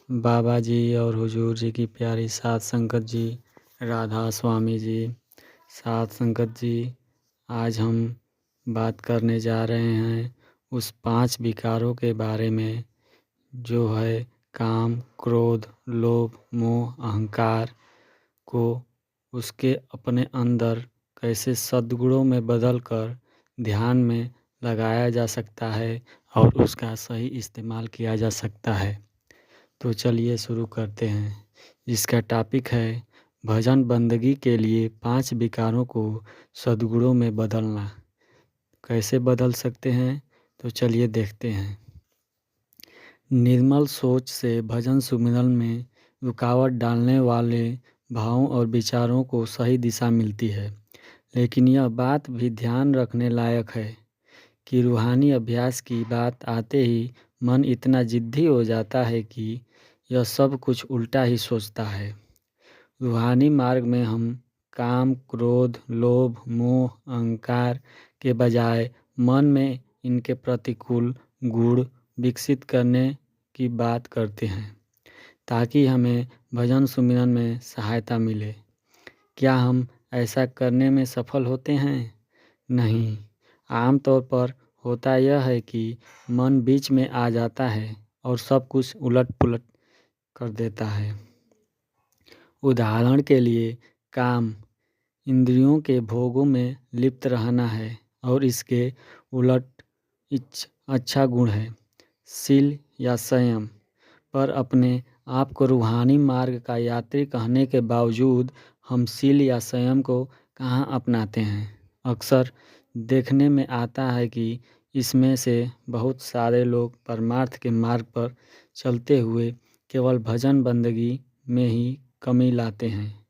बाबा जी और हुजूर जी की प्यारी सात संगत जी, राधा स्वामी जी, सात संगत जी, आज हम बात करने जा रहे हैं उस 5 विकारों के बारे में जो है काम, क्रोध, लोभ, मोह, अहंकार को उसके अपने अंदर कैसे सद्गुणों में बदल कर ध्यान में लगाया जा सकता है और उसका सही इस्तेमाल किया जा सकता है। तो चलिए शुरू करते हैं। इसका टॉपिक है भजन बंदगी के लिए 5 विकारों को सद्गुणों में बदलना। कैसे बदल सकते हैं? तो चलिए देखते हैं। निर्मल सोच से भजन सुमिरन में रुकावट डालने वाले भावों और विचारों को सही दिशा मिलती है। लेकिन यह बात भी ध्यान रखने लायक है कि रूहानी अभ्यास की बात आते ही मन इतना जिद्दी हो जाता है कि यह सब कुछ उल्टा ही सोचता है। रूहानी मार्ग में हम काम, क्रोध, लोभ, मोह, अहंकार के बजाय मन में इनके प्रतिकूल गुण विकसित करने की बात करते हैं ताकि हमें भजन सुमिरन में सहायता मिले। क्या हम ऐसा करने में सफल होते हैं? नहीं। आमतौर पर होता यह है कि मन बीच में आ जाता है और सब कुछ उलट-पुलट कर देता है। उदाहरण के लिए काम इंद्रियों के भोगों में लिप्त रहना है और इसके उलट अच्छा गुण है शील या संयम। पर अपने आप को रूहानी मार्ग का यात्री कहने के बावजूद हम शील या संयम को कहाँ अपनाते हैं। अक्सर देखने में आता है कि इसमें से बहुत सारे लोग परमार्थ के मार्ग पर चलते हुए केवल भजन बंदगी में ही कमी लाते हैं,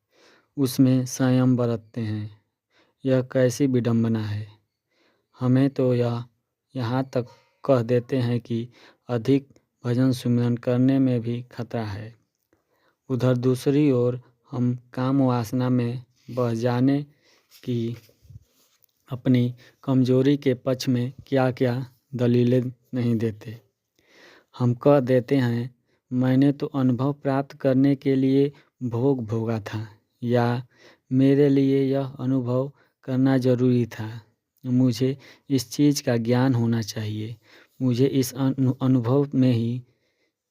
उसमें संयम बरतते हैं। यह कैसी विडंबना है। हमें तो यहाँ तक कह देते हैं कि अधिक भजन सुमिरन करने में भी खतरा है। उधर दूसरी ओर हम काम वासना में बह जाने की अपनी कमजोरी के पक्ष में क्या क्या दलीलें नहीं देते। हम कह देते हैं मैंने तो अनुभव प्राप्त करने के लिए भोग भोगा था, या मेरे लिए यह अनुभव करना ज़रूरी था, मुझे इस चीज़ का ज्ञान होना चाहिए, मुझे इस अनुभव में ही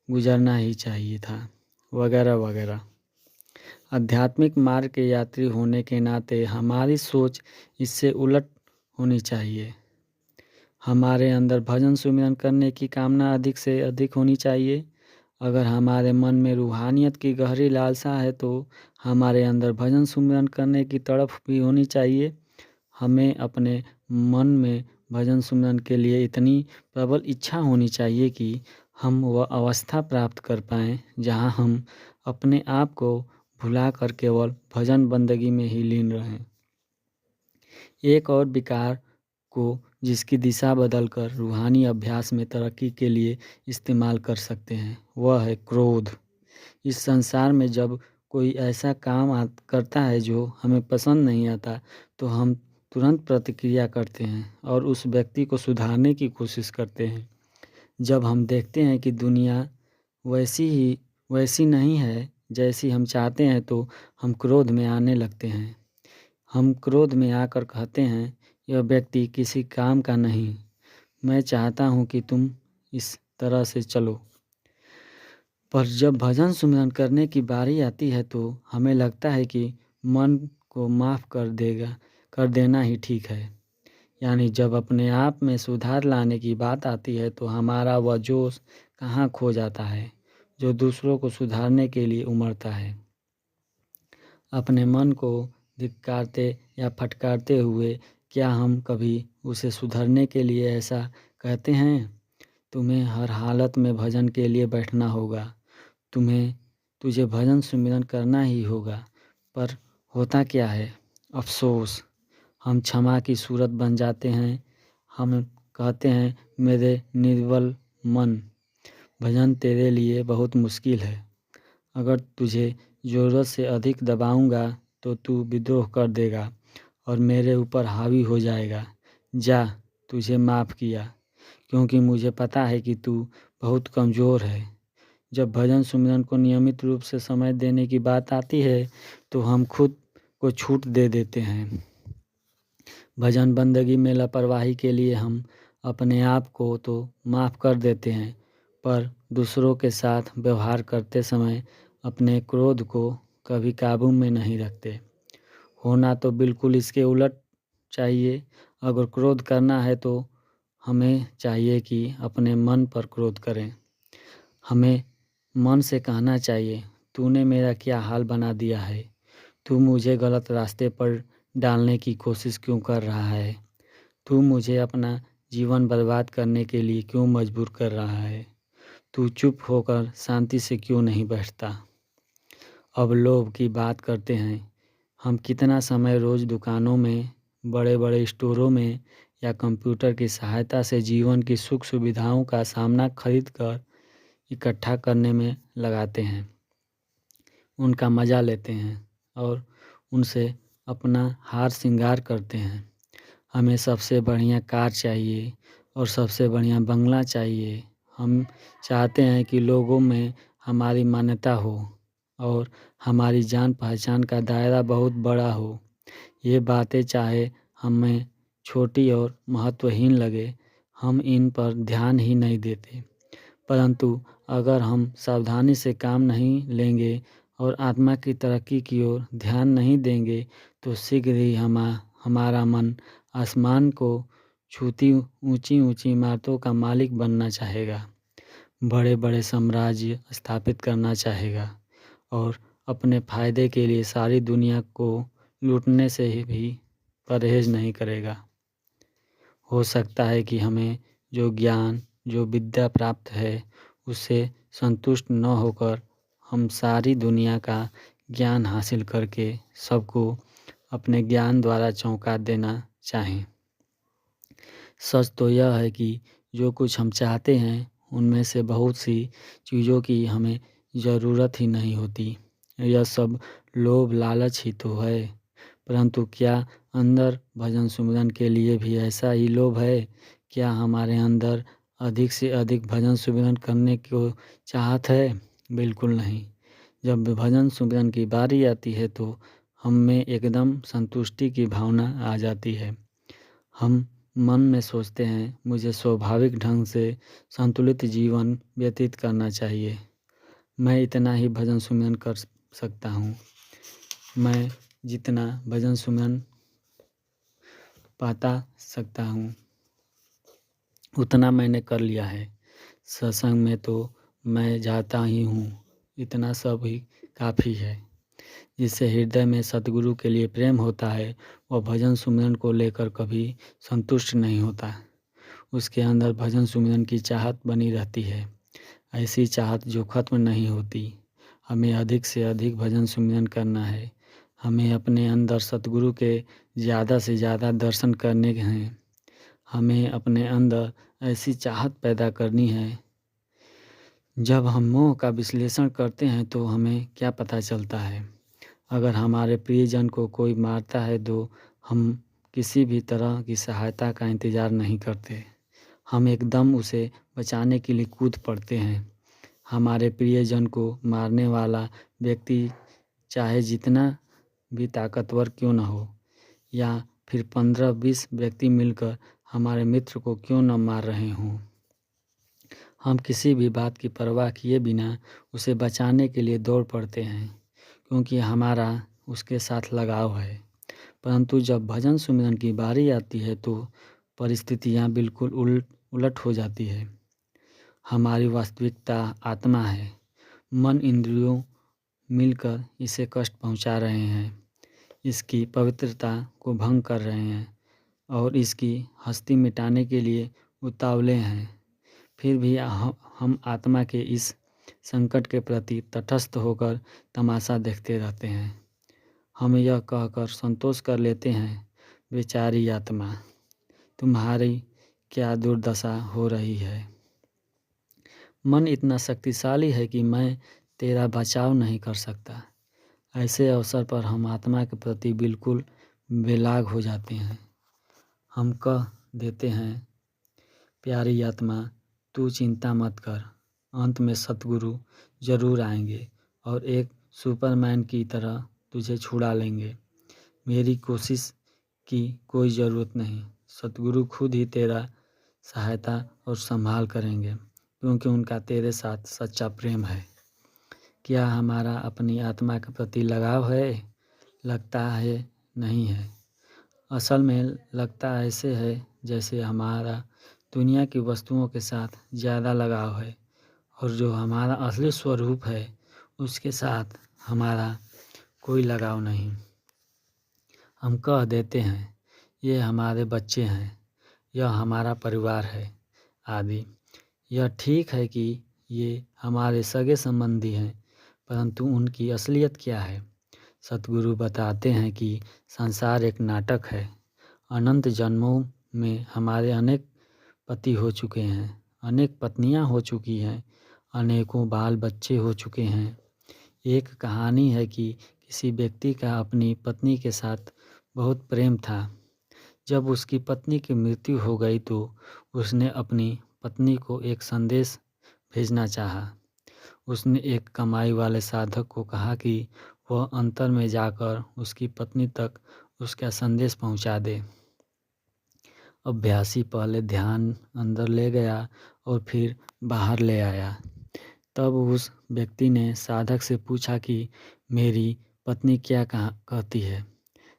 गुजरना ही चाहिए था, वगैरह वगैरह। आध्यात्मिक मार्ग के यात्री होने के नाते हमारी सोच इससे उलट होनी चाहिए। हमारे अंदर भजन सुमिरन करने की कामना अधिक से अधिक होनी चाहिए। अगर हमारे मन में रूहानियत की गहरी लालसा है तो हमारे अंदर भजन सुमिरन करने की तड़प भी होनी चाहिए। हमें अपने मन में भजन सुमिरन के लिए इतनी प्रबल इच्छा होनी चाहिए कि हम वह अवस्था प्राप्त कर पाएँ जहाँ हम अपने आप को भुलाकर केवल भजन बंदगी में ही लीन रहें। एक और विकार को जिसकी दिशा बदलकर रूहानी अभ्यास में तरक्की के लिए इस्तेमाल कर सकते हैं, वह है क्रोध। इस संसार में जब कोई ऐसा काम करता है जो हमें पसंद नहीं आता तो हम तुरंत प्रतिक्रिया करते हैं और उस व्यक्ति को सुधारने की कोशिश करते हैं। जब हम देखते हैं कि दुनिया वैसी नहीं है जैसी हम चाहते हैं तो हम क्रोध में आने लगते हैं। हम क्रोध में आकर कहते हैं यह व्यक्ति किसी काम का नहीं, मैं चाहता हूँ कि तुम इस तरह से चलो। पर जब भजन सुमिरन करने की बारी आती है तो हमें लगता है कि मन को माफ़ कर देना ही ठीक है। यानी जब अपने आप में सुधार लाने की बात आती है तो हमारा वह जोश कहाँ खो जाता है जो दूसरों को सुधारने के लिए उमड़ता है। अपने मन को धिक्कारते या फटकारते हुए क्या हम कभी उसे सुधरने के लिए ऐसा कहते हैं, तुम्हें हर हालत में भजन के लिए बैठना होगा, तुझे भजन सुमिरन करना ही होगा। पर होता क्या है? अफसोस, हम क्षमा की सूरत बन जाते हैं। हम कहते हैं मेरे निर्बल मन, भजन तेरे लिए बहुत मुश्किल है। अगर तुझे ज़रूरत से अधिक दबाऊंगा तो तू विद्रोह कर देगा और मेरे ऊपर हावी हो जाएगा। जा, तुझे माफ़ किया, क्योंकि मुझे पता है कि तू बहुत कमज़ोर है। जब भजन सुमिरन को नियमित रूप से समय देने की बात आती है तो हम खुद को छूट दे देते हैं। भजन बंदगी में लापरवाही के लिए हम अपने आप को तो माफ़ कर देते हैं, पर दूसरों के साथ व्यवहार करते समय अपने क्रोध को कभी काबू में नहीं रखते। होना तो बिल्कुल इसके उलट चाहिए। अगर क्रोध करना है तो हमें चाहिए कि अपने मन पर क्रोध करें। हमें मन से कहना चाहिए, तूने मेरा क्या हाल बना दिया है। तू मुझे गलत रास्ते पर डालने की कोशिश क्यों कर रहा है। तू मुझे अपना जीवन बर्बाद करने के लिए क्यों मजबूर कर रहा है। तू चुप होकर शांति से क्यों नहीं बैठता। अब लोभ की बात करते हैं। हम कितना समय रोज़ दुकानों में, बड़े बड़े स्टोरों में या कंप्यूटर की सहायता से जीवन की सुख सुविधाओं का सामना खरीद कर इकट्ठा करने में लगाते हैं, उनका मज़ा लेते हैं और उनसे अपना हार श्रृंगार करते हैं। हमें सबसे बढ़िया कार चाहिए और सबसे बढ़िया बंगला चाहिए। हम चाहते हैं कि लोगों में हमारी मान्यता हो और हमारी जान पहचान का दायरा बहुत बड़ा हो। ये बातें चाहे हमें छोटी और महत्वहीन लगे, हम इन पर ध्यान ही नहीं देते। परंतु अगर हम सावधानी से काम नहीं लेंगे और आत्मा की तरक्की की ओर ध्यान नहीं देंगे तो शीघ्र ही हमारा मन आसमान को छूती ऊंची ऊंची इमारतों का मालिक बनना चाहेगा, बड़े बड़े साम्राज्य स्थापित करना चाहेगा और अपने फायदे के लिए सारी दुनिया को लूटने से भी परहेज नहीं करेगा। हो सकता है कि हमें जो ज्ञान, जो विद्या प्राप्त है उससे संतुष्ट न होकर हम सारी दुनिया का ज्ञान हासिल करके सबको अपने ज्ञान द्वारा चौंका देना चाहें। सच तो यह है कि जो कुछ हम चाहते हैं उनमें से बहुत सी चीज़ों की हमें ज़रूरत ही नहीं होती। यह सब लोभ लालच ही तो है। परंतु क्या अंदर भजन सुमिरन के लिए भी ऐसा ही लोभ है? क्या हमारे अंदर अधिक से अधिक भजन सुमिरन करने को चाहत है? बिल्कुल नहीं। जब भजन सुमिरन की बारी आती है तो हम में एकदम संतुष्टि की भावना आ जाती है। हम मन में सोचते हैं, मुझे स्वाभाविक ढंग से संतुलित जीवन व्यतीत करना चाहिए। मैं इतना ही भजन सुमिरन कर सकता हूँ। मैं जितना भजन सुमिरन पाता सकता हूँ उतना मैंने कर लिया है। सत्संग में तो मैं जाता ही हूँ, इतना सब ही काफ़ी है। जिससे हृदय में सतगुरु के लिए प्रेम होता है वह भजन सुमिरन को लेकर कभी संतुष्ट नहीं होता। उसके अंदर भजन सुमिरन की चाहत बनी रहती है, ऐसी चाहत जो खत्म नहीं होती। हमें अधिक से अधिक भजन सुमिरन करना है। हमें अपने अंदर सतगुरु के ज़्यादा से ज़्यादा दर्शन करने हैं। हमें अपने अंदर ऐसी चाहत पैदा करनी है। जब हम मोह का विश्लेषण करते हैं तो हमें क्या पता चलता है? अगर हमारे प्रियजन को कोई मारता है तो हम किसी भी तरह की सहायता का इंतज़ार नहीं करते। हम एकदम उसे बचाने के लिए कूद पड़ते हैं। हमारे प्रियजन को मारने वाला व्यक्ति चाहे जितना भी ताकतवर क्यों न हो, या फिर 15-20 व्यक्ति मिलकर हमारे मित्र को क्यों न मार रहे हों, हम किसी भी बात की परवाह किए बिना उसे बचाने के लिए दौड़ पड़ते हैं, क्योंकि हमारा उसके साथ लगाव है। परंतु जब भजन सुमिरन की बारी आती है तो परिस्थितियाँ बिल्कुल उलट हो जाती है। हमारी वास्तविकता आत्मा है। मन इंद्रियों मिलकर इसे कष्ट पहुंचा रहे हैं, इसकी पवित्रता को भंग कर रहे हैं और इसकी हस्ती मिटाने के लिए उतावले हैं। फिर भी हम आत्मा के इस संकट के प्रति तटस्थ होकर तमाशा देखते रहते हैं। हम यह कहकर संतोष कर लेते हैं, बेचारी आत्मा, तुम्हारी क्या दुर्दशा हो रही है। मन इतना शक्तिशाली है कि मैं तेरा बचाव नहीं कर सकता। ऐसे अवसर पर हम आत्मा के प्रति बिल्कुल बेलाग हो जाते हैं। हम कह देते हैं, प्यारी आत्मा, तू चिंता मत कर अंत में सतगुरु जरूर आएंगे और एक सुपरमैन की तरह तुझे छुड़ा लेंगे। मेरी कोशिश की कोई ज़रूरत नहीं, सतगुरु खुद ही तेरा सहायता और संभाल करेंगे, क्योंकि उनका तेरे साथ सच्चा प्रेम है। क्या हमारा अपनी आत्मा के प्रति लगाव है? लगता है नहीं है। असल में लगता ऐसे है जैसे हमारा दुनिया की वस्तुओं के साथ ज़्यादा लगाव है, और जो हमारा असली स्वरूप है उसके साथ हमारा कोई लगाव नहीं। हम कह देते हैं ये हमारे बच्चे हैं, यह हमारा परिवार है आदि। यह ठीक है कि ये हमारे सगे संबंधी हैं, परंतु उनकी असलियत क्या है? सतगुरु बताते हैं कि संसार एक नाटक है। अनंत जन्मों में हमारे अनेक पति हो चुके हैं, अनेक पत्नियां हो चुकी हैं, अनेकों बाल बच्चे हो चुके हैं। एक कहानी है कि किसी व्यक्ति का अपनी पत्नी के साथ बहुत प्रेम था। जब उसकी पत्नी की मृत्यु हो गई तो उसने अपनी पत्नी को एक संदेश भेजना चाहा। उसने एक कमाई वाले साधक को कहा कि वह अंतर में जाकर उसकी पत्नी तक उसका संदेश पहुंचा दे। अभ्यासी पहले ध्यान अंदर ले गया और फिर बाहर ले आया। तब उस व्यक्ति ने साधक से पूछा कि मेरी पत्नी क्या कहती है।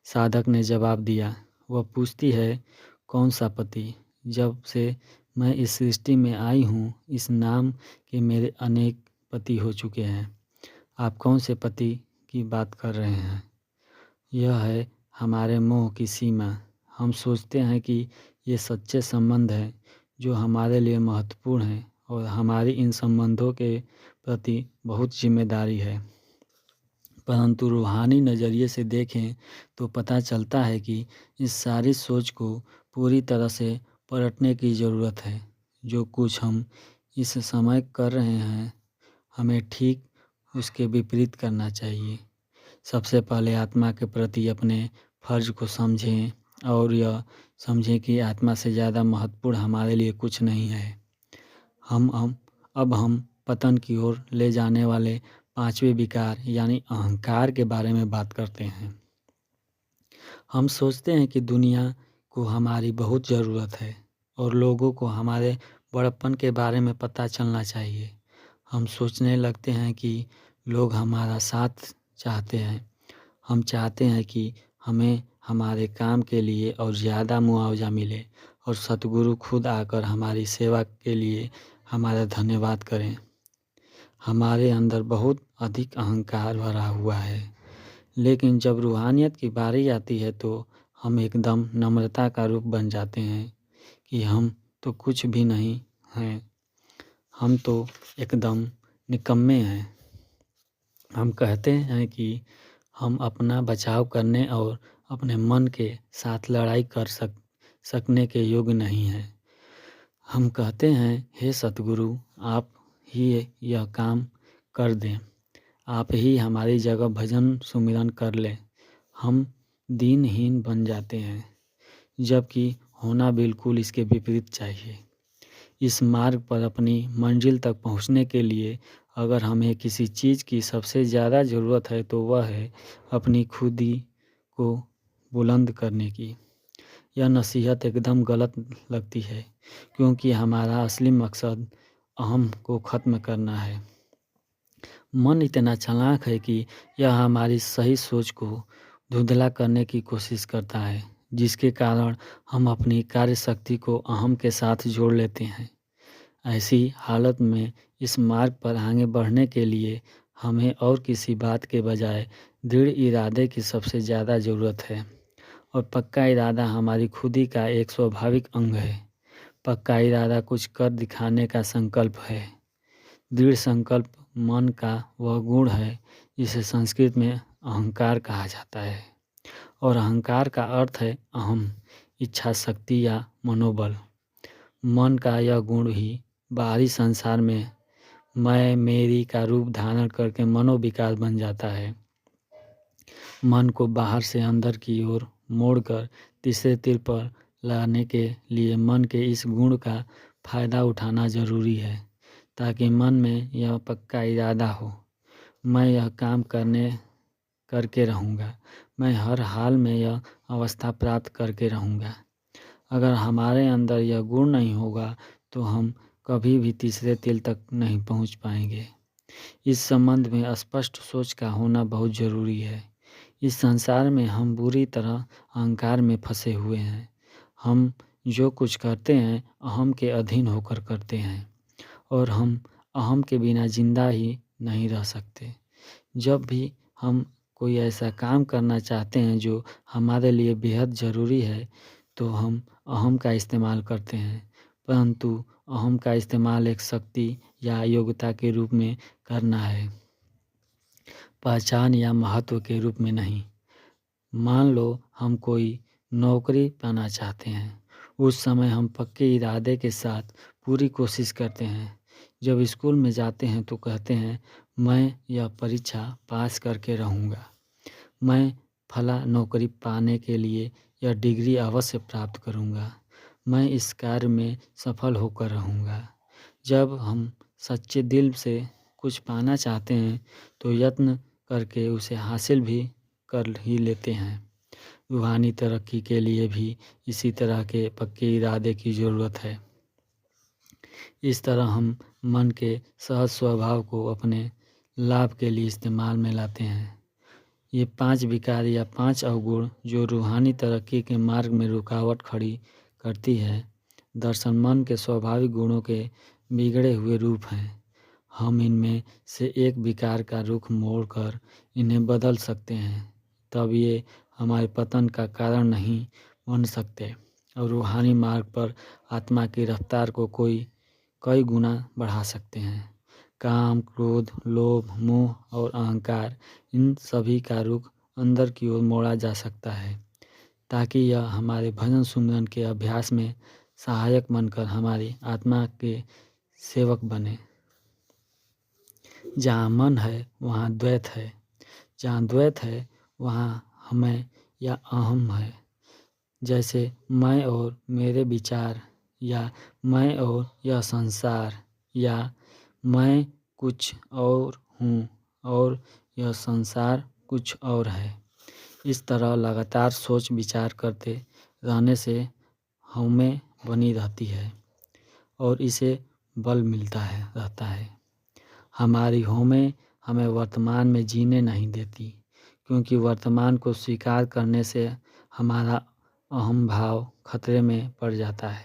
साधक ने जवाब दिया, वह पूछती है कौन सा पति? जब से मैं इस सृष्टि में आई हूँ इस नाम के मेरे अनेक पति हो चुके हैं। आप कौन से पति की बात कर रहे हैं? यह है हमारे मोह की सीमा। हम सोचते हैं कि ये सच्चे संबंध हैं जो हमारे लिए महत्वपूर्ण हैं, और हमारी इन संबंधों के प्रति बहुत जिम्मेदारी है। परंतु रूहानी नज़रिए से देखें तो पता चलता है कि इस सारी सोच को पूरी तरह से पलटने की ज़रूरत है। जो कुछ हम इस समय कर रहे हैं हमें ठीक उसके विपरीत करना चाहिए। सबसे पहले आत्मा के प्रति अपने फर्ज को समझें और यह समझें कि आत्मा से ज़्यादा महत्वपूर्ण हमारे लिए कुछ नहीं है। अब हम पतन की ओर ले जाने वाले पांचवें विकार यानी अहंकार के बारे में बात करते हैं। हम सोचते हैं कि दुनिया को हमारी बहुत ज़रूरत है और लोगों को हमारे बड़प्पन के बारे में पता चलना चाहिए। हम सोचने लगते हैं कि लोग हमारा साथ चाहते हैं। हम चाहते हैं कि हमें हमारे काम के लिए और ज़्यादा मुआवजा मिले, और सतगुरु खुद आकर हमारी सेवा के लिए हमारा धन्यवाद करें। हमारे अंदर बहुत अधिक अहंकार भरा हुआ है, लेकिन जब रूहानियत की बारी आती है तो हम एकदम नम्रता का रूप बन जाते हैं कि हम तो कुछ भी नहीं हैं, हम तो एकदम निकम्मे हैं। हम कहते हैं कि हम अपना बचाव करने और अपने मन के साथ लड़ाई कर सकने के योग्य नहीं हैं। हम कहते हैं हे सतगुरु, आप ही यह काम कर दें, आप ही हमारी जगह भजन सुमिरन कर लें। हम दीनहीन बन जाते हैं, जबकि होना बिल्कुल इसके विपरीत चाहिए। इस मार्ग पर अपनी मंजिल तक पहुंचने के लिए अगर हमें किसी चीज़ की सबसे ज़्यादा ज़रूरत है तो वह है अपनी खुदी को बुलंद करने की। यह नसीहत एकदम गलत लगती है, क्योंकि हमारा असली मकसद अहम को ख़त्म करना है। मन इतना चालाक है कि यह हमारी सही सोच को धुंधला करने की कोशिश करता है, जिसके कारण हम अपनी कार्य शक्ति को अहम के साथ जोड़ लेते हैं। ऐसी हालत में इस मार्ग पर आगे बढ़ने के लिए हमें और किसी बात के बजाय दृढ़ इरादे की सबसे ज़्यादा ज़रूरत है, और पक्का इरादा हमारी खुदी का एक स्वाभाविक अंग है। पक्का इरादा कुछ कर दिखाने का संकल्प है। दृढ़ संकल्प मन का वह गुण है जिसे संस्कृत में अहंकार कहा जाता है, और अहंकार का अर्थ है अहम, इच्छा शक्ति या मनोबल। मन का यह गुण ही बाहरी संसार में मैं मेरी का रूप धारण करके मनोविकार बन जाता है। मन को बाहर से अंदर की ओर मोड़कर तीसरे तीर पर लाने के लिए मन के इस गुण का फायदा उठाना जरूरी है। ताकि मन में यह पक्का इरादा हो, मैं यह काम करके रहूँगा, मैं हर हाल में यह अवस्था प्राप्त करके रहूँगा। अगर हमारे अंदर यह गुण नहीं होगा तो हम कभी भी तीसरे तिल तक नहीं पहुँच पाएंगे। इस संबंध में स्पष्ट सोच का होना बहुत ज़रूरी है। इस संसार में हम बुरी तरह अहंकार में फंसे हुए हैं। हम जो कुछ करते हैं अहम के अधीन होकर करते हैं और हम अहम के बिना जिंदा ही नहीं रह सकते। जब भी हम कोई ऐसा काम करना चाहते हैं जो हमारे लिए बेहद ज़रूरी है तो हम अहम का इस्तेमाल करते हैं, परंतु अहम का इस्तेमाल एक शक्ति या योग्यता के रूप में करना है, पहचान या महत्व के रूप में नहीं। मान लो हम कोई नौकरी पाना चाहते हैं, उस समय हम पक्के इरादे के साथ पूरी कोशिश करते हैं। जब स्कूल में जाते हैं तो कहते हैं मैं यह परीक्षा पास करके रहूँगा, मैं फला नौकरी पाने के लिए यह डिग्री अवश्य प्राप्त करूँगा, मैं इस कार्य में सफल होकर रहूँगा। जब हम सच्चे दिल से कुछ पाना चाहते हैं तो यत्न करके उसे हासिल भी कर ही लेते हैं। रूहानी तरक्की के लिए भी इसी तरह के पक्के इरादे की ज़रूरत है। इस तरह हम मन के सहज स्वभाव को अपने लाभ के लिए इस्तेमाल में लाते हैं। ये 5 विकार या 5 अवगुण जो रूहानी तरक्की के मार्ग में रुकावट खड़ी करती है, दरअसल मन के स्वाभाविक गुणों के बिगड़े हुए रूप हैं। हम इनमें से एक विकार का रुख मोड़कर इन्हें बदल सकते हैं, तब ये हमारे पतन का कारण नहीं बन सकते और रूहानी मार्ग पर आत्मा की रफ्तार को कई गुना बढ़ा सकते हैं। काम, क्रोध, लोभ, मोह और अहंकार, इन सभी का रुख अंदर की ओर मोड़ा जा सकता है ताकि यह हमारे भजन सुमरन के अभ्यास में सहायक बनकर हमारी आत्मा के सेवक बने। जहाँ मन है वहाँ द्वैत है, जहाँ द्वैत है वहाँ हमें या अहम है। जैसे मैं और मेरे विचार, या मैं और यह संसार, या मैं कुछ और हूँ और यह संसार कुछ और है। इस तरह लगातार सोच विचार करते रहने से हमें बनी रहती है और इसे बल मिलता रहता है। हमारी होमें हमें वर्तमान में जीने नहीं देती, क्योंकि वर्तमान को स्वीकार करने से हमारा अहम भाव खतरे में पड़ जाता है।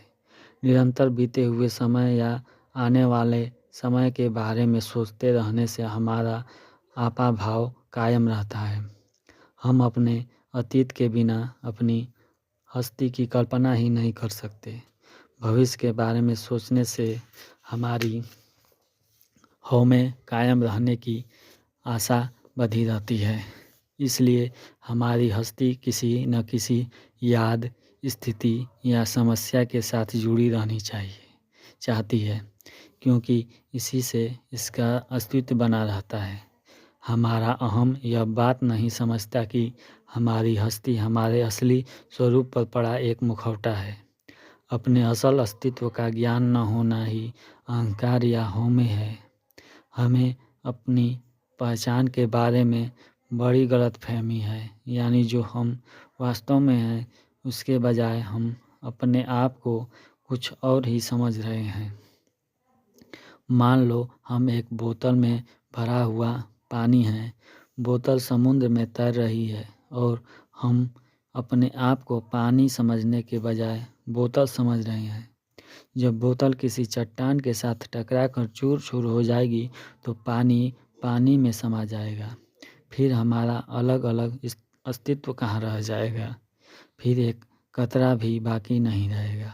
निरंतर बीते हुए समय या आने वाले समय के बारे में सोचते रहने से हमारा आपा भाव कायम रहता है। हम अपने अतीत के बिना अपनी हस्ती की कल्पना ही नहीं कर सकते। भविष्य के बारे में सोचने से हमारी हमें कायम रहने की आशा बधी रहती है। इसलिए हमारी हस्ती किसी न किसी याद, स्थिति या समस्या के साथ जुड़ी रहनी चाहती है, क्योंकि इसी से इसका अस्तित्व बना रहता है। हमारा अहम यह बात नहीं समझता कि हमारी हस्ती हमारे असली स्वरूप पर पड़ा एक मुखौटा है। अपने असल अस्तित्व का ज्ञान न होना ही अहंकार या हौमे है। हमें अपनी पहचान के बारे में बड़ी गलतफहमी है, यानी जो हम वास्तव में हैं उसके बजाय हम अपने आप को कुछ और ही समझ रहे हैं। मान लो हम एक बोतल में भरा हुआ पानी है, बोतल समुद्र में तैर रही है और हम अपने आप को पानी समझने के बजाय बोतल समझ रहे हैं। जब बोतल किसी चट्टान के साथ टकरा कर चूर चूर हो जाएगी तो पानी पानी में समा जाएगा। फिर हमारा अलग अलग अस्तित्व कहाँ रह जाएगा। फिर एक कतरा भी बाकी नहीं रहेगा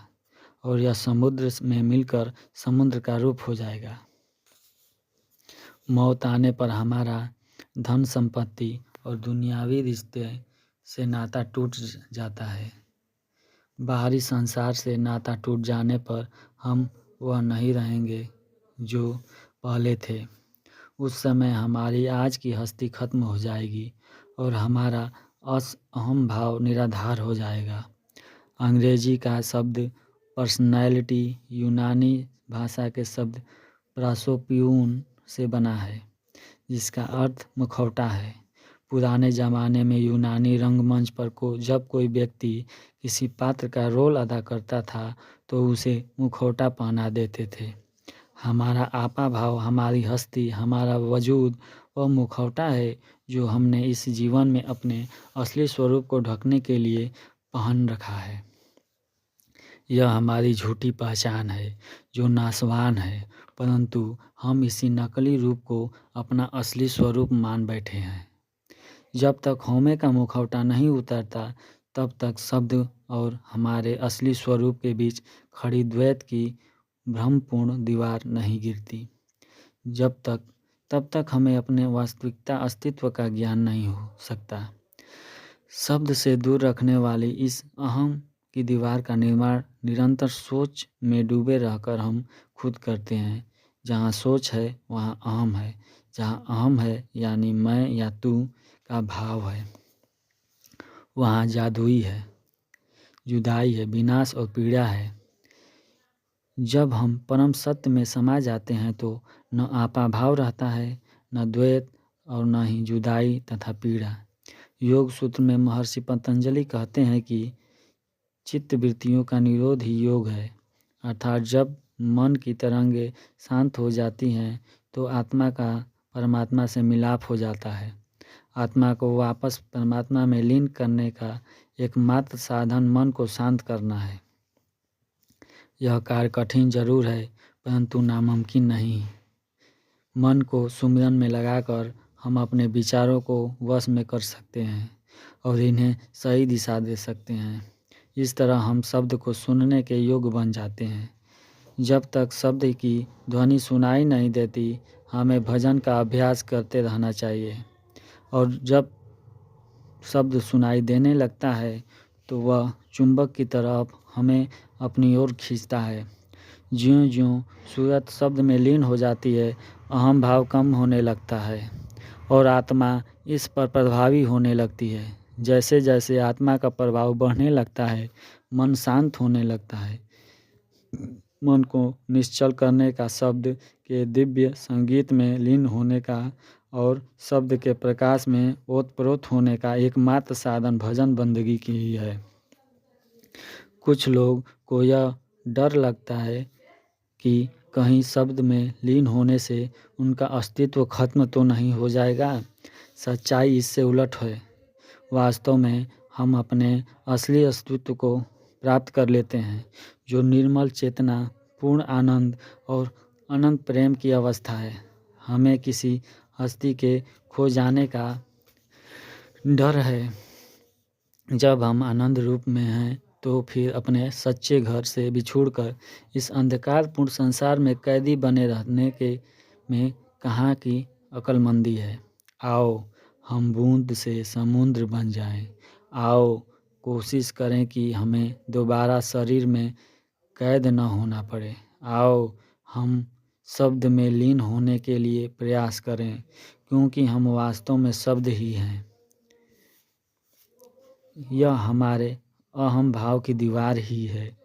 और यह समुद्र में मिलकर समुद्र का रूप हो जाएगा। मौत आने पर हमारा धन संपत्ति और दुनियावी रिश्ते से नाता टूट जाता है। बाहरी संसार से नाता टूट जाने पर हम वह नहीं रहेंगे जो पहले थे। उस समय हमारी आज की हस्ती खत्म हो जाएगी और हमारा अहम भाव निराधार हो जाएगा। अंग्रेजी का शब्द पर्सनैलिटी यूनानी भाषा के शब्द प्रासोप्यून से बना है, जिसका अर्थ मुखौटा है। पुराने ज़माने में यूनानी रंगमंच पर जब कोई व्यक्ति किसी पात्र का रोल अदा करता था तो उसे मुखौटा पहना देते थे। हमारा आपा भाव, हमारी हस्ती, हमारा वजूद वह मुखौटा है जो हमने इस जीवन में अपने असली स्वरूप को ढकने के लिए पहन रखा है। यह हमारी झूठी पहचान है जो नाशवान है, परंतु हम इसी नकली रूप को अपना असली स्वरूप मान बैठे हैं। जब तक हौमे का मुखौटा नहीं उतरता तब तक शब्द और हमारे असली स्वरूप के बीच खड़ी द्वैत की भ्रमपूर्ण दीवार नहीं गिरती। तब तक हमें अपने वास्तविकता अस्तित्व का ज्ञान नहीं हो सकता। शब्द से दूर रखने वाली इस अहम की दीवार का निर्माण निरंतर सोच में डूबे रहकर हम खुद करते हैं। जहाँ सोच है वहाँ अहम है, जहाँ अहम है यानी मैं या तू का भाव है, वहाँ जादुई है, जुदाई है, विनाश और पीड़ा है। जब हम परम सत्य में समा जाते हैं तो न आपा भाव रहता है, न द्वैत और न ही जुदाई तथा पीड़ा। योग सूत्र में महर्षि पतंजलि कहते हैं कि चित्त वृत्तियों का निरोध ही योग है, अर्थात जब मन की तरंगें शांत हो जाती हैं तो आत्मा का परमात्मा से मिलाप हो जाता है। आत्मा को वापस परमात्मा में लीन करने का एकमात्र साधन मन को शांत करना है। यह कार्य कठिन जरूर है परंतु नामुमकिन नहीं। मन को सुमिरन में लगाकर हम अपने विचारों को वश में कर सकते हैं और इन्हें सही दिशा दे सकते हैं। इस तरह हम शब्द को सुनने के योग्य बन जाते हैं। जब तक शब्द की ध्वनि सुनाई नहीं देती हमें भजन का अभ्यास करते रहना चाहिए, और जब शब्द सुनाई देने लगता है तो वह चुंबक की तरफ हमें अपनी ओर खींचता है। ज्यों-ज्यों सूरत शब्द में लीन हो जाती है, अहम भाव कम होने लगता है और आत्मा इस पर प्रभावी होने लगती है। जैसे जैसे आत्मा का प्रभाव बढ़ने लगता है, मन शांत होने लगता है। मन को निश्चल करने का, शब्द के दिव्य संगीत में लीन होने का और शब्द के प्रकाश में ओतप्रोत होने का एकमात्र साधन भजन बंदगी की ही है। कुछ लोग को यह डर लगता है कि कहीं शब्द में लीन होने से उनका अस्तित्व खत्म तो नहीं हो जाएगा। सच्चाई इससे उलट है। वास्तव में हम अपने असली अस्तित्व को प्राप्त कर लेते हैं, जो निर्मल चेतना, पूर्ण आनंद और अनंत प्रेम की अवस्था है। हमें किसी हस्ती के खो जाने का डर है। जब हम आनंद रूप में हैं तो फिर अपने सच्चे घर से बिछुड़कर इस अंधकारपूर्ण संसार में कैदी बने रहने के में कहाँ की अक्लमंदी है। आओ हम बूंद से समुद्र बन जाएं। आओ कोशिश करें कि हमें दोबारा शरीर में कैद न होना पड़े। आओ हम शब्द में लीन होने के लिए प्रयास करें, क्योंकि हम वास्तव में शब्द ही हैं। यह हमारे अहम भाव की दीवार ही है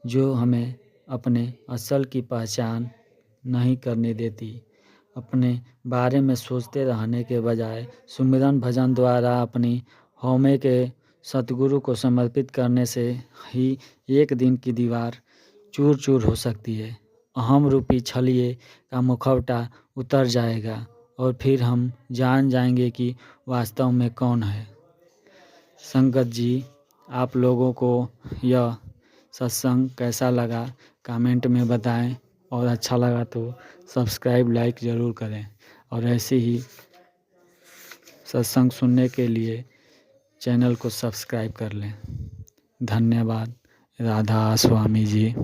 जो हमें अपने असल की पहचान नहीं करने देती। अपने बारे में सोचते रहने के बजाय सुमिरन भजन द्वारा अपनी हौमे के सतगुरु को समर्पित करने से ही एक दिन की दीवार चूर चूर हो सकती है। अहम रूपी छलिए का मुखौटा उतर जाएगा और फिर हम जान जाएंगे कि वास्तव में कौन है। संगत जी, आप लोगों को यह सत्संग कैसा लगा कमेंट में बताएं, और अच्छा लगा तो सब्सक्राइब लाइक ज़रूर करें, और ऐसे ही सत्संग सुनने के लिए चैनल को सब्सक्राइब कर लें। धन्यवाद। राधा स्वामी जी।